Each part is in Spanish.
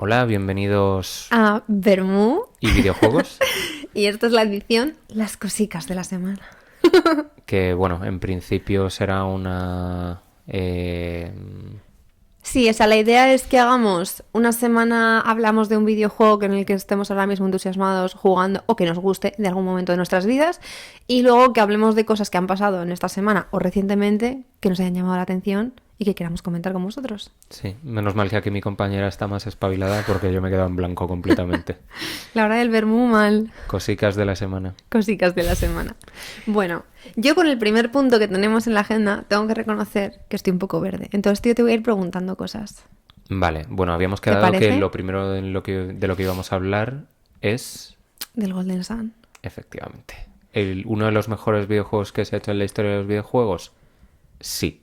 Hola, bienvenidos a Vermú y videojuegos, y esto es la edición Las cosicas de la semana. que bueno, en principio será una... Sí, la idea es que hagamos una semana, hablamos de un videojuego en el que estemos ahora mismo entusiasmados jugando o que nos guste de algún momento de nuestras vidas, y luego que hablemos de cosas que han pasado en esta semana o recientemente que nos hayan llamado la atención y que queramos comentar con vosotros. Sí, menos mal que aquí mi compañera está más espabilada porque yo me he quedado en blanco completamente. La hora del Vermú mal. Cosicas de la semana. Cosicas de la semana. Bueno, yo con el primer punto que tenemos en la agenda tengo que reconocer que estoy un poco verde. Entonces yo te voy a ir preguntando cosas. Vale, bueno, habíamos ¿Te quedado que parece? lo primero de lo que íbamos a hablar es... Del Golden Sun. Efectivamente. ¿Uno de los mejores videojuegos que se ha hecho en la historia de los videojuegos? Sí.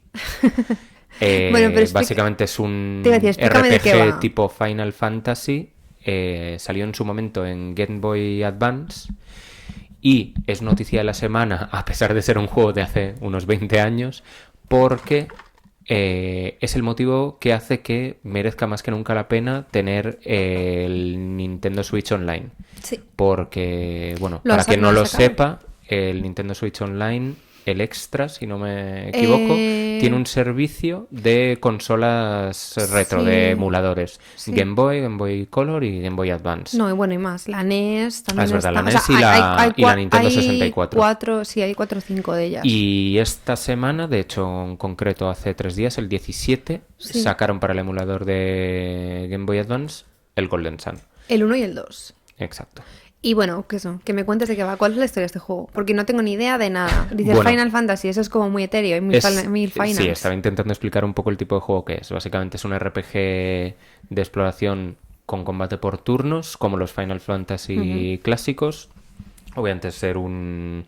Bueno, pero básicamente es un te iba a decir, explícame de qué RPG va. tipo Final Fantasy. Salió en su momento en Game Boy Advance y es noticia de la semana, a pesar de ser un juego de hace unos 20 años, porque es el motivo que hace que merezca más que nunca la pena tener el Nintendo Switch Online. Sí. Porque, bueno, Lo para quien no lo sacaron. sepa, el Nintendo Switch Online, el Extra, si no me equivoco, tiene un servicio de consolas retro, Sí. de emuladores. Sí. Game Boy Color y Game Boy Advance. No, y bueno, y más. La NES también es verdad, está. la NES y la Nintendo 64. Hay 4 o 5 de ellas. Y esta semana, de hecho, en concreto hace 3 días, el 17, Sí. sacaron para el emulador de Game Boy Advance el Golden Sun. El 1 y el 2. Exacto. Y bueno, ¿qué son? Que me cuentes de qué va. ¿Cuál es la historia de este juego? Porque no tengo ni idea de nada. Dices Bueno, Final Fantasy, eso es como muy etéreo y muy Final. Sí, estaba intentando explicar un poco el tipo de juego que es. Básicamente es un RPG de exploración con combate por turnos, como los Final Fantasy clásicos. Obviamente ser un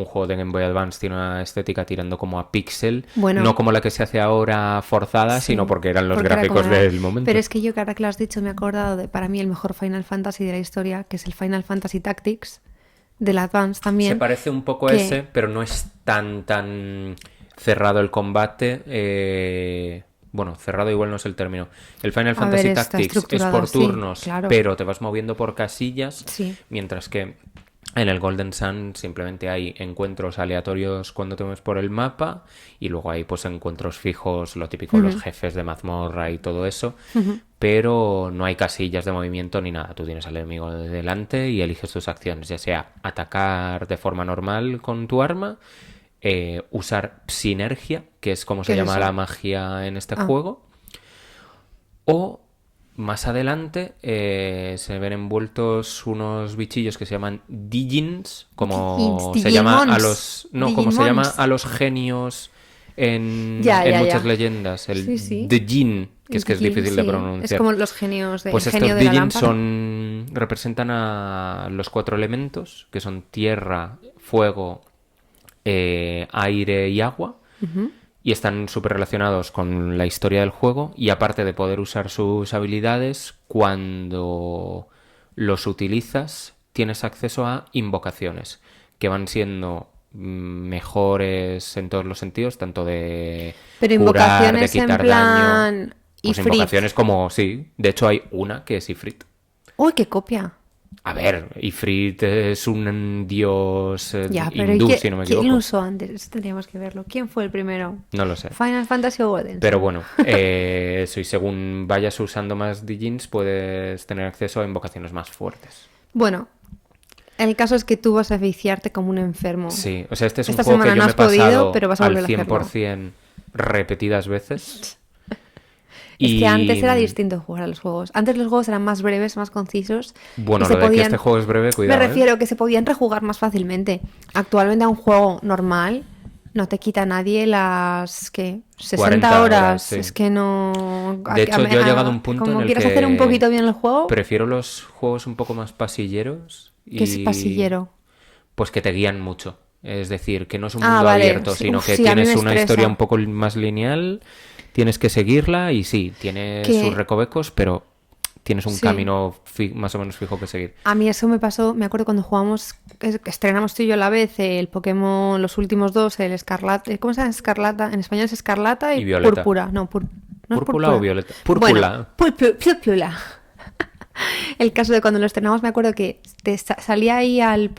juego de Game Boy Advance tiene una estética tirando como a pixel, Bueno, no como la que se hace ahora forzada, sí, sino porque eran los porque era gráficos como era. del momento. Pero es que yo, que ahora que lo has dicho, me he acordado de, para mí, el mejor Final Fantasy de la historia, que es el Final Fantasy Tactics, del Advance también. Se parece un poco a ese, pero no es tan cerrado el combate. Bueno, cerrado igual no es el término. El Final Fantasy Tactics es por turnos, sí, claro. pero te vas moviendo por casillas, Sí. mientras que en el Golden Sun simplemente hay encuentros aleatorios cuando te mueves por el mapa y luego hay pues encuentros fijos, lo típico, los jefes de mazmorra y todo eso, pero no hay casillas de movimiento ni nada. Tú tienes al enemigo de delante y eliges tus acciones, ya sea atacar de forma normal con tu arma, usar sinergia, que es como se ¿Qué es llama eso? la magia en este juego, o más adelante se ven envueltos unos bichillos que se llaman Digins, como se llama a los como se llama a los genios en muchas leyendas, el Sí. Djinn, que es difícil de sí. pronunciar. Es como los genios de Pues el estos genio de la Digins lámpara. representan a los 4 elementos, que son tierra, fuego, aire y agua. Y están súper relacionados con la historia del juego. Y aparte de poder usar sus habilidades, cuando los utilizas, tienes acceso a invocaciones, que van siendo mejores en todos los sentidos, tanto de Pero curar, de invocaciones quitar en plan daño. Pues Ifrit. invocaciones como, sí. De hecho, hay una que es Ifrit. ¡Uy, qué copia! A ver, Ifrit es un dios Ya, pero hindú, ¿quién, si no me quién equivoco. lo usó antes? Eso tendríamos que verlo. ¿Quién fue el primero? No lo sé. ¿Final Fantasy o Golden? Pero bueno, eso, y según vayas usando más Digins, puedes tener acceso a invocaciones más fuertes. Bueno, el caso es que tú vas a viciarte como un enfermo. Sí, o sea, este es un Esta juego que semana yo no me he has podido, pasado pero vas a al volver a hacerlo. 100% repetidas veces. Es Y que antes era distinto jugar a los juegos. Antes los juegos eran más breves, más concisos. bueno, y se lo de que podían... este juego es breve, cuidado. Me refiero que se podían rejugar más fácilmente. Actualmente a un juego normal no te quita nadie las, ¿qué? 60 40 horas. horas, sí. Es que no... De hecho, yo he llegado a un punto como en el quieres que hacer un poquito bien el juego, prefiero los juegos un poco más pasilleros. que es pasillero. Pues que te guían mucho. Es decir, que no es un Ah, mundo vale. abierto, Sí, sino uf, que sí, a mí tienes me una estresa. historia un poco más lineal, tienes que seguirla y sí, tiene Que- sus recovecos, pero tienes un Sí. camino más o menos fijo que seguir. A mí eso me pasó, me acuerdo cuando jugamos, que estrenamos tú y yo a la vez el Pokémon, los últimos dos, el Escarlata, ¿cómo se llama? Escarlata, en español es Escarlata y Violeta. Púrpura. No, no es ¿Púrpula o violeta? Púrpula. Bueno, púrpura. El caso de cuando lo estrenamos, me acuerdo que salía ahí la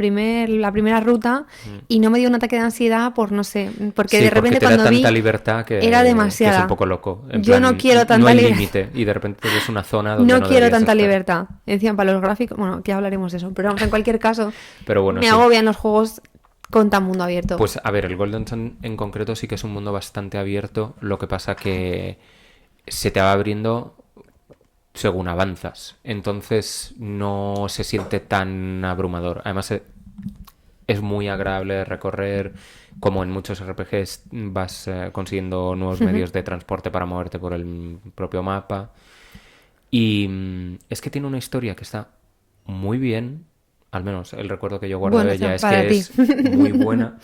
primera ruta y no me dio un ataque de ansiedad por no sé, porque Sí, de repente porque te da cuando vi tanta libertad era que es demasiada. un poco loco. En Yo plan, no quiero no tanta hay libertad. límite y de repente ves una zona donde No no quiero deberías tanta estar. libertad. Encima, para los gráficos, bueno, que ya hablaremos de eso, pero vamos, en cualquier caso, Pero bueno, me sí. agobian los juegos con tan mundo abierto. Pues a ver, el Golden Sun en concreto sí que es un mundo bastante abierto, lo que pasa que se te va abriendo según avanzas, entonces no se siente tan abrumador. Además es muy agradable de recorrer, como en muchos RPGs vas consiguiendo nuevos medios de transporte para moverte por el propio mapa. Y es que tiene una historia que está muy bien, al menos el recuerdo que yo guardo Bueno, de ella es para que ti. es muy buena.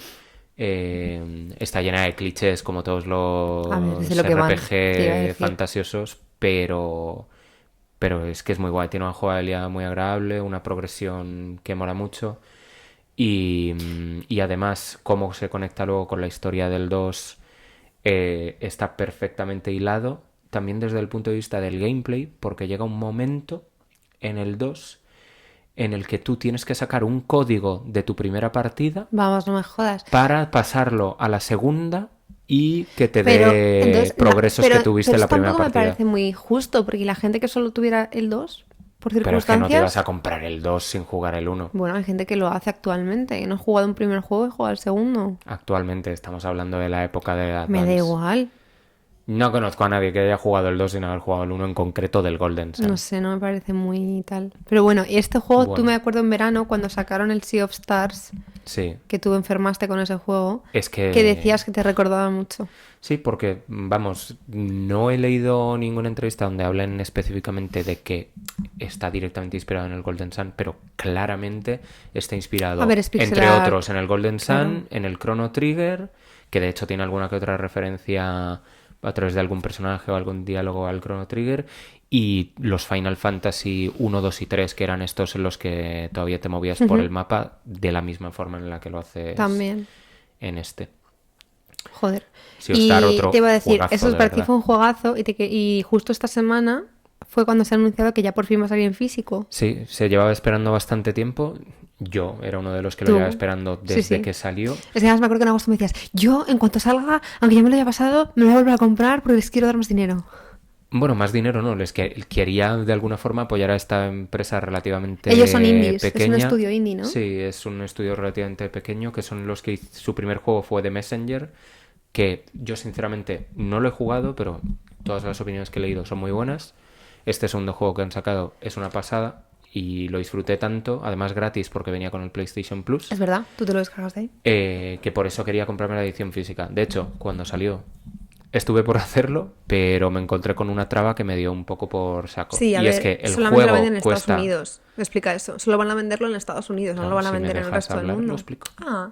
Está llena de clichés como todos A ver, los desde lo que van, te iba a RPG decir. fantasiosos, pero es que es muy guay. Tiene una jugabilidad muy agradable, una progresión que mola mucho. Y además, cómo se conecta luego con la historia del 2 está perfectamente hilado. También desde el punto de vista del gameplay, porque llega un momento en el 2 en el que tú tienes que sacar un código de tu primera partida Vamos, no me jodas. para pasarlo a la segunda y que te Pero, dé entonces, progresos que tuviste pero en la eso primera tampoco me partida. parece muy justo, porque la gente que solo tuviera el 2 por Pero es que no te circunstancias, vas a comprar el 2 sin jugar el 1. bueno, hay gente que lo hace actualmente, que no ha jugado un primer juego y juega el segundo. Actualmente estamos hablando de la época de Me da Advance. igual. No conozco a nadie que haya jugado el 2 sin haber jugado el 1 en concreto del Golden Sun. No sé, no me parece muy tal. Pero bueno, y este juego, tú Bueno. me acuerdo en verano cuando sacaron el Sea of Stars, Sí, que tú enfermaste con ese juego, es que... decías que te recordaba mucho. Sí, porque, vamos, no he leído ninguna entrevista donde hablen específicamente de que está directamente inspirado en el Golden Sun, pero claramente está inspirado, A ver, es pixel entre art, otros, en el Golden Sun, claro. en el Chrono Trigger, que de hecho tiene alguna que otra referencia a través de algún personaje o algún diálogo al Chrono Trigger, y los Final Fantasy 1, 2 y 3, que eran estos en los que todavía te movías por el mapa de la misma forma en la que lo haces También. en este. Joder. Sea of Y Star, otro te iba a decir, juegazo, eso de para ti verdad. fue un juegazo y justo esta semana fue cuando se ha anunciado que ya por fin va a salir en físico. Sí, se llevaba esperando bastante tiempo. Yo era uno de los que lo Tú. llevaba esperando Sí, desde sí. que salió. Es que además me acuerdo que en agosto me decías, yo en cuanto salga, aunque ya me lo haya pasado, me lo voy a volver a comprar porque les quiero dar más dinero. Bueno, más dinero no, les quería de alguna forma apoyar a esta empresa relativamente Ellos son indies, pequeña. es un estudio indie, ¿no? Sí, es un estudio relativamente pequeño, que son los que su primer juego fue The Messenger, que yo sinceramente no lo he jugado, pero todas las opiniones que he leído son muy buenas. Este segundo juego que han sacado es una pasada y lo disfruté tanto, además gratis porque venía con el PlayStation Plus. Es verdad, tú te lo descargas de ahí. Que por eso quería comprarme la edición física. De hecho, cuando salió estuve por hacerlo, pero me encontré con una traba que me dio un poco por saco. Sí, a y ver, es que el solamente lo juego venden en Estados cuesta... Unidos. Me explica eso. Solo van a venderlo en Estados Unidos, no Claro, lo van a si me vender en el dejas resto del hablar, mundo. lo explico. Ah,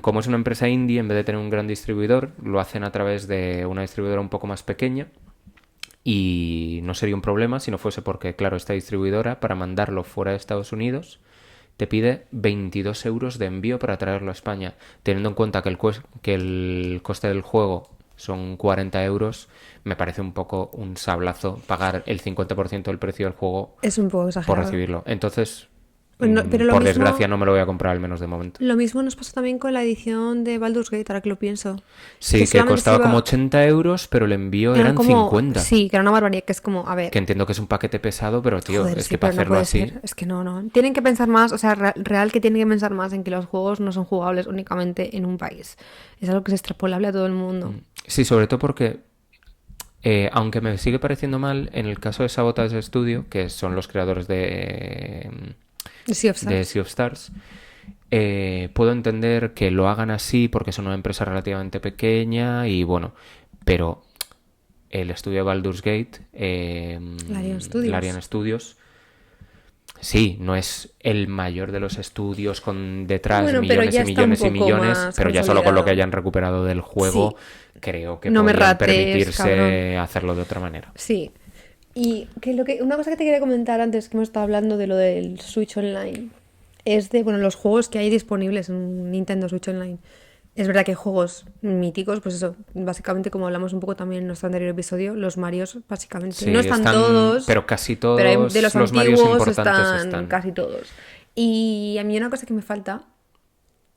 Como es una empresa indie, en vez de tener un gran distribuidor, lo hacen a través de una distribuidora un poco más pequeña. Y no sería un problema si no fuese porque, claro, esta distribuidora, para mandarlo fuera de Estados Unidos, te pide 22 euros de envío para traerlo a España. Teniendo en cuenta que el coste del juego son 40 euros, me parece un poco un sablazo pagar el 50% del precio del juego es un poco exagerado. por recibirlo. Entonces, Bueno, pero lo por mismo- desgracia, no me lo voy a comprar al menos de momento. Lo mismo nos pasó también con la edición de Baldur's Gate, ahora que lo pienso. Sí, que solamente costaba se iba- como 80 euros, pero el envío Eran eran como, 50. Sí, que era una barbaridad, que es como, a ver, Que entiendo que es un paquete pesado, pero tío, joder, es sí, que para pero no hacerlo puede así... ser. Es que no. Tienen que pensar más, o sea, real que tienen que pensar más en que los juegos no son jugables únicamente en un país. Es algo que es extrapolable a todo el mundo. Sí, sobre todo porque, aunque me sigue pareciendo mal, en el caso de Sabotage Studio, que son los creadores de Sea of Stars. Sea of Stars, puedo entender que lo hagan así porque son una empresa relativamente pequeña y bueno, pero el estudio de Baldur's Gate, Larian Studios. sí, no es el mayor de los estudios con detrás Bueno, pero millones ya y está millones un y poco millones, más pero ya solo con lo que consolidado. hayan recuperado del juego, Sí. creo que No me podrían rates, permitirse cabrón. hacerlo de otra manera. Sí. Y una cosa que te quería comentar antes que hemos estado hablando de lo del Switch Online es de, bueno, los juegos que hay disponibles en Nintendo Switch Online. Es verdad que hay juegos míticos, pues eso, básicamente como hablamos un poco también en nuestro anterior episodio, los Marios, básicamente. Sí, No están todos, pero casi pero todos de los los Marios antiguos importantes están casi todos. Y a mí una cosa que me falta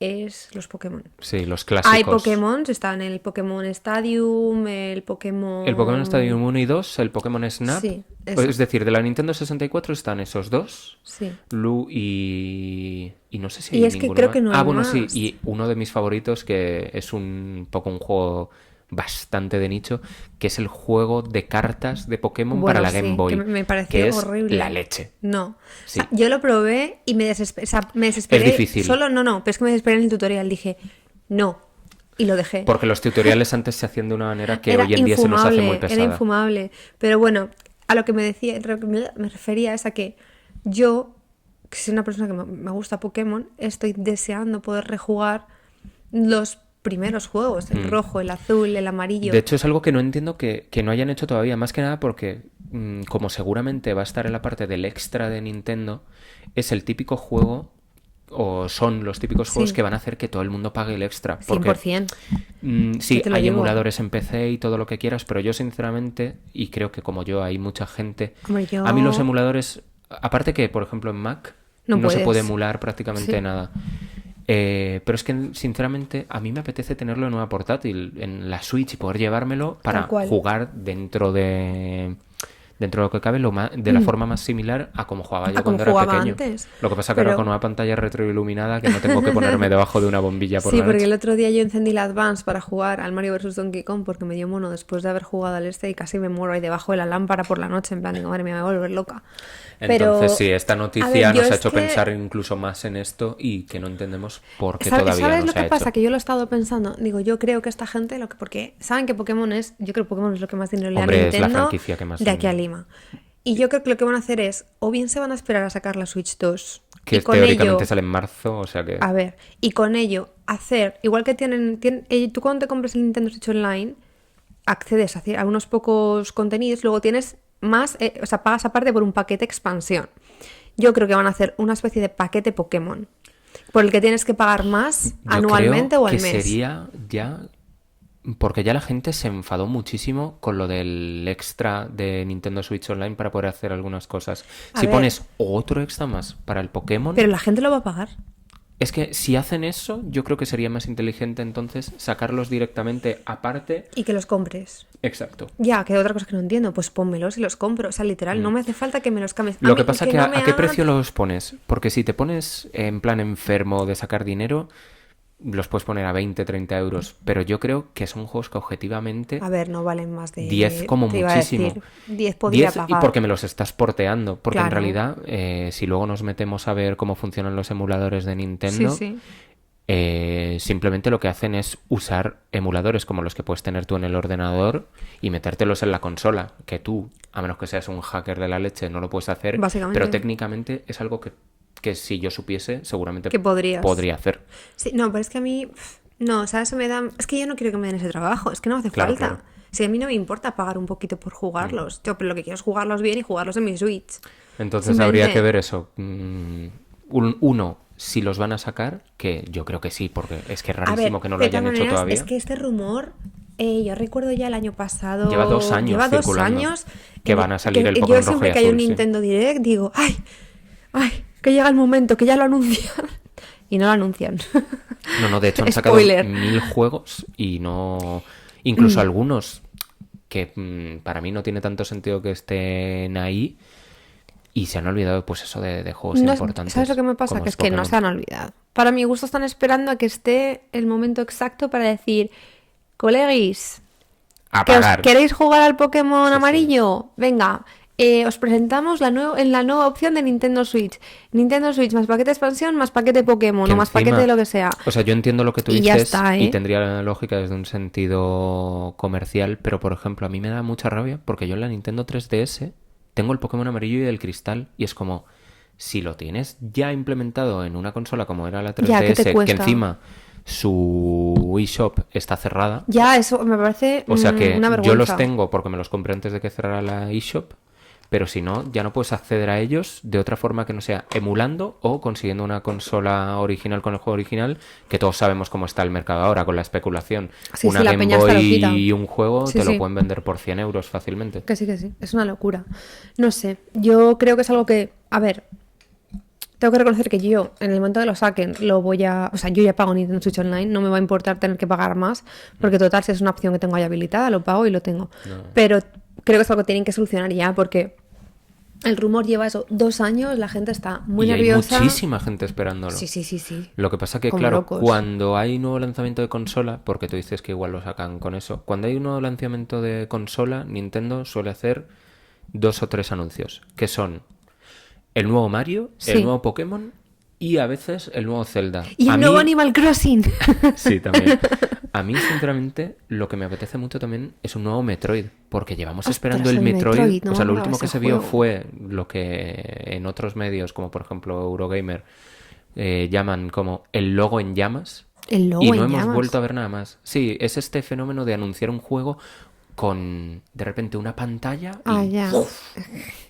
es los Pokémon. Sí, los Hay clásicos. Pokémon, están el Pokémon Stadium, el El Pokémon... Pokémon Stadium 1 y 2, el Pokémon Snap. Sí, eso. Es decir, de la Nintendo 64 están esos dos. Sí. Lu y no sé si Y hay es que ninguno creo más. que no Ah, hay bueno, más. sí. Y uno de mis favoritos, que es un poco un juego bastante de nicho, que es el juego de cartas de Pokémon para la Game Boy. Que me pareció que es horrible. la leche. No. Sí. O sea, yo lo probé y me desesperé. O sea, me desesperé. Es difícil. Solo, no, pero es que me desesperé en el tutorial. Dije, no. Y lo dejé. Porque los tutoriales antes se hacían de una manera que Era hoy en día se nos hace muy pesada. Era infumable. Pero bueno, a lo que me decía, lo que me refería es a que yo, que soy una persona que me gusta Pokémon, estoy deseando poder rejugar los primeros juegos, el rojo, el azul, el amarillo. De hecho, es algo que no entiendo que no hayan hecho todavía, más que nada porque, como seguramente va a estar en la parte del extra de Nintendo, es el típico juego, o son los típicos juegos Sí. que van a hacer que todo el mundo pague el extra. Porque, 100%. sí, Yo te lo hay digo. emuladores en PC y todo lo que quieras, pero yo sinceramente, y creo que como yo hay mucha gente, Hombre, yo- a mí los emuladores, aparte que, por ejemplo, en Mac No no se puedes. puede emular prácticamente Sí. nada. Pero es que, sinceramente, a mí me apetece tenerlo en una portátil, en la Switch, y poder llevármelo para Tal cual. jugar dentro de lo que cabe, de la forma más similar a como jugaba yo A como cuando era jugaba pequeño. antes. Lo que pasa que Pero- ahora con una pantalla retroiluminada que no tengo que ponerme debajo de una bombilla por Sí, la porque noche. el otro día yo encendí la Advance para jugar al Mario vs. Donkey Kong porque me dio mono después de haber jugado al este y casi me muero ahí debajo de la lámpara por la noche. En plan, digo, madre mía, me voy a volver loca. Entonces, sí, esta a noticia ver, yo nos ha es hecho que- pensar incluso más en esto y que no entendemos por qué ¿Sabes, todavía ¿sabes no lo se ha que pasa? hecho. Que yo lo he estado pensando. Digo, yo creo que esta gente, porque saben que Pokémon es, yo creo que Pokémon es lo que más dinero le da a Hombre, es la Nintendo franquicia que más de aquí a dinero. Lima. Y yo creo que lo que van a hacer es, o bien se van a esperar a sacar la Switch 2 Que y con teóricamente ello, sale en marzo, o sea que... a ver, y con ello hacer, igual que tú cuando te compres el Nintendo Switch Online, accedes a unos pocos contenidos, luego tienes más, o sea, pagas aparte por un paquete expansión. Yo creo que van a hacer una especie de paquete Pokémon, por el que tienes que pagar más Yo anualmente creo o al que mes. sería ya... Porque ya la gente se enfadó muchísimo con lo del extra de Nintendo Switch Online para poder hacer algunas cosas. A Si ver. pones otro extra más para el Pokémon, Pero la gente lo va a pagar. es que si hacen eso, yo creo que sería más inteligente entonces sacarlos directamente aparte. Y que los compres. Exacto. Ya, que otra cosa que no entiendo, pues pónmelos y los compro. O sea, literal, no me hace falta que me los cambies. Lo A que mí, pasa que que no me a qué hagan- precio los pones. Porque si te pones en plan enfermo de sacar dinero, los puedes poner a 20, 30 euros. Pero yo creo que son juegos que objetivamente A ver, no valen más de 10 como te iba a muchísimo. decir, 10 podría 10 y pagar. porque me los estás porteando. Porque en Claro. realidad, si luego nos metemos a ver cómo funcionan los emuladores de Nintendo, Sí, sí. simplemente lo que hacen es usar emuladores como los que puedes tener tú en el ordenador y metértelos en la consola. Que tú, a menos que seas un hacker de la leche, no lo puedes hacer. Básicamente. Pero técnicamente es algo que si yo supiese, seguramente Que podrías. podría hacer. Sí, no, pero es que a mí, no, o sea, eso me da, es que yo no quiero que me den ese trabajo, es que no me hace Claro, falta. claro. Si a mí no me importa pagar un poquito por jugarlos, yo pero lo que quiero es jugarlos bien y jugarlos en mi Switch. Entonces Simplemente- habría que ver eso. Uno, si los van a sacar, que yo creo que sí, porque es que es A ver, rarísimo que no lo de todas hayan hecho maneras, todavía. es que este rumor, yo recuerdo ya el año pasado. Lleva 2 años Lleva 2 circulando años. que van a salir el Yo Pokémon rojo siempre y que hay un azul, sí. Nintendo Direct digo, ¡ay! Que llega el momento, que ya lo anuncian. Y no lo anuncian. No, de hecho han sacado Spoiler. 1000 juegos y no... Incluso algunos que para mí no tiene tanto sentido que estén ahí y se han olvidado pues eso de juegos No, importantes. ¿sabes lo que me pasa? como Que es que no Pokémon. se han olvidado. Para mi gusto están esperando a que esté el momento exacto para decir, coleguis, A ¿que os pagar. queréis jugar al Pokémon Sí, amarillo? Venga, os presentamos en la nueva opción de Nintendo Switch. Nintendo Switch más paquete de expansión, más paquete Pokémon Que o más encima- paquete de lo que sea. O sea, yo entiendo lo que tú Y dices ya está, ¿eh? y tendría lógica desde un sentido comercial, pero por ejemplo, a mí me da mucha rabia porque yo en la Nintendo 3DS tengo el Pokémon amarillo y el cristal y es como, si lo tienes ya implementado en una consola como era la 3DS, Ya, ¿qué te que cuesta? encima su eShop está cerrada, Ya, eso me parece o sea que una yo vergüenza. los tengo porque me los compré antes de que cerrara la eShop, pero si no, ya no puedes acceder a ellos de otra forma que no sea emulando o consiguiendo una consola original con el juego original, que todos sabemos cómo está el mercado ahora con la especulación. Sí, Una sí, la Game peña está loquita. Boy y un juego Sí, te lo sí. pueden vender por 100 euros fácilmente. Que sí, es una locura. No sé, yo creo que es algo que, a ver, tengo que reconocer que yo, en el momento que lo saquen, lo voy a... O sea, yo ya pago Nintendo Switch Online, no me va a importar tener que pagar más, porque total, si es una opción que tengo ahí habilitada, lo pago y lo tengo. No. Pero creo que es algo que tienen que solucionar ya, porque el rumor lleva eso, 2 años, la gente está muy y nerviosa. hay muchísima gente esperándolo. Sí. Lo que pasa que, Como claro, locos. cuando hay nuevo lanzamiento de consola, porque tú dices que igual lo sacan con eso, cuando hay un nuevo lanzamiento de consola, Nintendo suele hacer 2 o 3 anuncios, que son el nuevo Mario, Sí. el nuevo Pokémon y a veces el nuevo Zelda. Y A el nuevo mí- Animal Crossing. Sí, también. A mí, sinceramente, lo que me apetece mucho también es un nuevo Metroid, porque llevamos Ostras, esperando el el Metroid. Metroid, no O sea, me lo acordaba último que ese se vio juego. fue lo que en otros medios, como por ejemplo Eurogamer, llaman como el logo en llamas. El logo Y no en hemos llamas. vuelto a ver nada más. Sí, es este fenómeno de anunciar un juego con de repente una pantalla Ah, y, ya.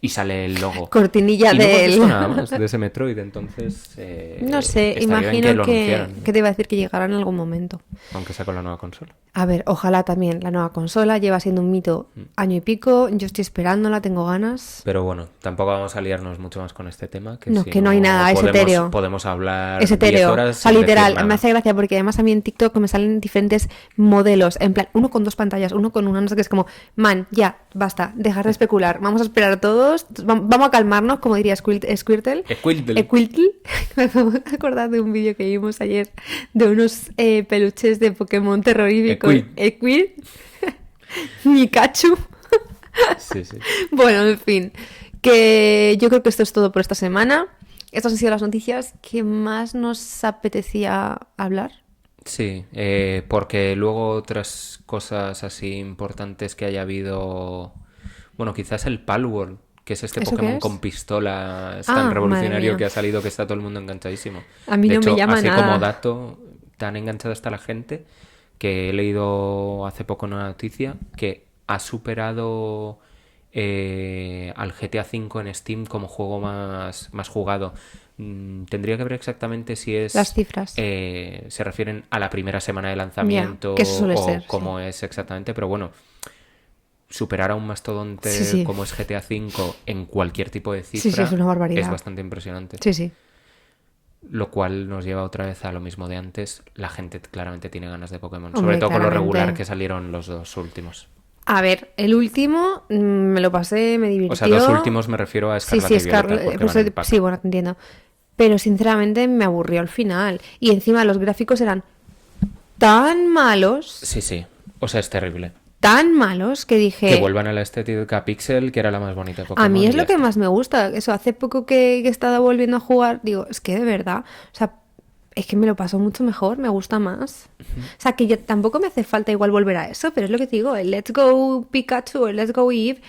y sale el logo. Cortinilla Y no hemos del... visto nada más de ese Metroid, entonces No sé, estaría bien imagino lo que anunciaran, te iba a decir que llegará en algún momento. aunque sea con la nueva consola. A ver, ojalá también la nueva consola, lleva siendo un mito año y pico, yo estoy esperándola, tengo ganas. Pero bueno, tampoco vamos a liarnos mucho más con este tema. No, si que no hay nada, es etéreo. Podemos hablar Es 10 etéreo, horas o sea, sin decir literal, nada. me hace gracia porque además a mí en TikTok me salen diferentes modelos, en plan, uno con 2 pantallas, uno con una, no sé qué, es como, man, ya, basta, dejar de especular, vamos a esperar todos, vamos a calmarnos, como diría Squirtle. Squirtle. Me acabo de acordar de un vídeo que vimos ayer de unos peluches de Pokémon terroríficos. Squirt, Pikachu. Sí, sí. Bueno, en fin, que yo creo que esto es todo por esta semana. Estas han sido las noticias que más nos apetecía hablar. Sí, porque luego otras cosas así importantes que haya habido... Bueno, quizás el Palworld, que es este ¿Eso Pokémon qué es? con pistolas Ah, tan madre revolucionario mía. que ha salido que está todo el mundo enganchadísimo. A mí De no me hecho, llama así nada. como dato, tan enganchada está la gente que he leído hace poco una noticia que ha superado al GTA V en Steam como juego más jugado. Tendría que ver exactamente si es... Las cifras. se refieren a la primera semana de lanzamiento que eso suele o ser, cómo es exactamente, pero bueno, superar a un mastodonte Sí. como es GTA V en cualquier tipo de Sí, cifra es una barbaridad. es bastante impresionante. Sí. Lo cual nos lleva otra vez a lo mismo de antes. La gente claramente tiene ganas de Pokémon. Hombre, Sobre todo con lo claramente. regular que salieron los 2 últimos. A ver, el último me lo pasé, me divirtió. O sea, 2 últimos me refiero a Sí, Escarlata y Violeta, Scarlet, porque por van eso- en pack. sí, bueno, te entiendo. Pero sinceramente me aburrió al final. Y encima los gráficos eran tan malos, Sí. O sea, es terrible. que dije... Que vuelvan a la estética Pixel, que era la más bonita de Pokémon. A mí es y lo ya que está. más me gusta. Eso, hace poco que he estado volviendo a jugar, digo, es que de verdad, o sea, es que me lo paso mucho mejor, me gusta más. O sea, que yo tampoco me hace falta igual volver a eso, pero es lo que te digo, el Let's Go Pikachu, el Let's Go Eevee,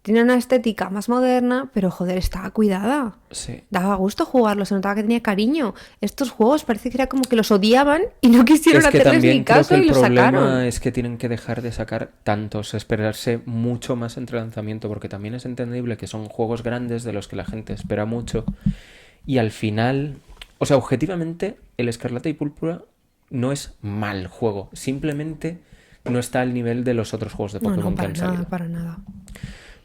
tiene una estética más moderna, pero joder, estaba cuidada. Sí. Daba gusto jugarlo, se notaba que tenía cariño. Estos juegos parece que era como que los odiaban y no quisieron Es que hacerles también ni creo caso que y el los problema sacaron. es que tienen que dejar de sacar tantos, esperarse mucho más entre lanzamiento, porque también es entendible que son juegos grandes de los que la gente espera mucho y al final, o sea, objetivamente, el Escarlata y Púrpura no es mal juego, simplemente no está al nivel de los otros juegos de No, Pokémon no, que han salido. para nada.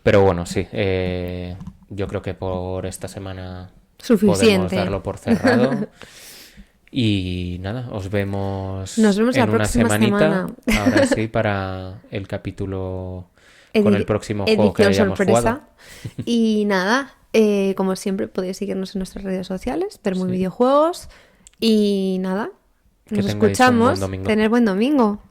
Pero bueno, sí, yo creo que por esta semana Suficiente. podemos darlo por cerrado. Y nada, os vemos, Nos vemos la en una próxima semanita, semana. ahora sí, para el capítulo con el próximo juego que Edición hayamos sorpresa. jugado. Y nada, como siempre podéis seguirnos en nuestras redes sociales, ver muy Sí. videojuegos. Y nada, Que nos tengáis un escuchamos. buen domingo. Tener buen domingo.